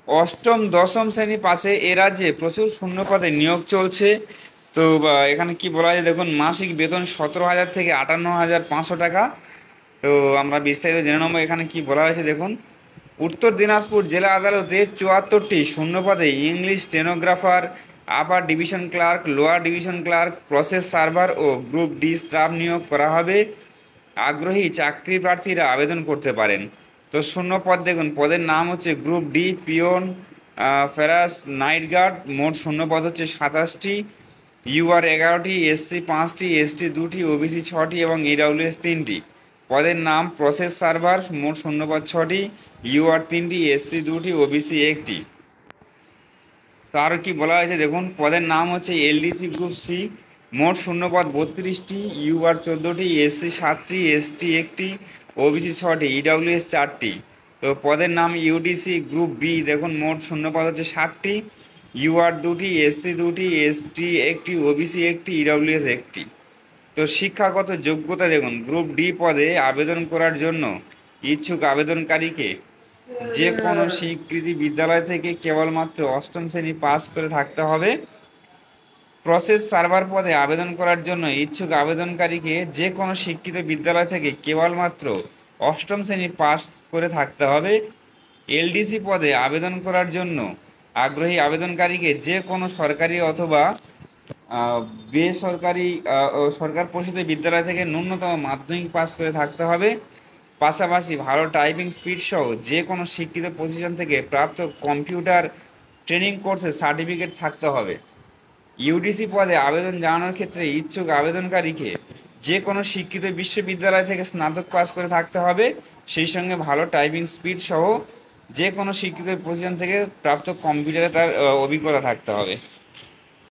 অষ্টম দশম শ্রেণী পাশে এ রাজ্যে প্রচুর শূন্য পদে নিয়োগ চলছে। তো এখানে কি বলা হয় দেখুন, মাসিক বেতন 17,000 থেকে 58,500 টাকা। তো আমরা বিস্তারিত জেনে নেবো এখানে কি বলা হয়েছে দেখুন। উত্তর দিনাজপুর জেলা আদালতে 74টি শূন্য পদে English stenographer, upper division clerk, lower division clerk, process server ও গ্রুপ ডি স্টাফ নিয়োগ করা হবে। আগ্রহী চাকরি প্রার্থীরা আবেদন করতে পারেন। তো শূন্য পদ দেখুন, পদের নাম হচ্ছে গ্রুপ ডি পিওন, ফেরাস, নাইট গার্ড। মোট শূন্য পদ হচ্ছে 27টি। ইউআর 11টি, এসসি 5টি, এসটি 2টি, ওবিসি 6টি এবং ইডাব্লিউএস 3টি। পদের নাম প্রসেস সার্ভার, মোট শূন্যপদ 6টি, ইউআর 3টি, এসসি 2টি, ওবিসি 1টি। তো আরও কি বলা হয়েছে দেখুন, পদের নাম হচ্ছে এলডিসি গ্রুপ সি, মোট শূন্যপদ 32টি, ইউআর 14টি, এসসি 7টি, এসটি 1টি, ওবিসি 6টি, ইডাব্লিউএস 4টি। তো পদের নাম ইউডিসি গ্রুপ বি দেখুন, মোট শূন্যপদ হচ্ছে 60টি, ইউআর 2টি, এসসি 2টি, এসটি 1টি, ওবিসি 1টি, ইডাব্লিউএস 1টি। তো শিক্ষাগত যোগ্যতা দেখুন, গ্রুপ ডি পদে আবেদন করার জন্য ইচ্ছুক আবেদনকারীকে যে কোনো স্বীকৃতি বিদ্যালয় থেকে কেবলমাত্র অষ্টম শ্রেণী পাস করে থাকতে হবে। প্রসেস সার্ভার পদে আবেদন করার জন্য ইচ্ছুক আবেদনকারীকে যে কোনো শিক্ষিত বিদ্যালয় থেকে কেবলমাত্র অষ্টম শ্রেণী পাস করে থাকতে হবে। এলডিসি পদে আবেদন করার জন্য আগ্রহী আবেদনকারীকে যে কোনো সরকারি অথবা বেসরকারি ও সরকার পোষিত বিদ্যালয় থেকে ন্যূনতম মাধ্যমিক পাস করে থাকতে হবে। পাশাপাশি ভালো টাইপিং স্পিড সহ যে কোনো শিক্ষিত প্রতিষ্ঠান থেকে প্রাপ্ত কম্পিউটার ট্রেনিং কোর্সের সার্টিফিকেট থাকতে হবে। ইউডিসি পদে আবেদন জানানোর ক্ষেত্রে ইচ্ছুক আবেদনকারীকে যে কোনো শিক্ষিত বিশ্ববিদ্যালয় থেকে স্নাতক পাস করে থাকতে হবে, সেই সঙ্গে ভালো টাইপিং স্পিড সহ যে কোনো শিক্ষিত প্রতিষ্ঠান থেকে প্রাপ্ত কম্পিউটারে তার অভিজ্ঞতা থাকতে হবে।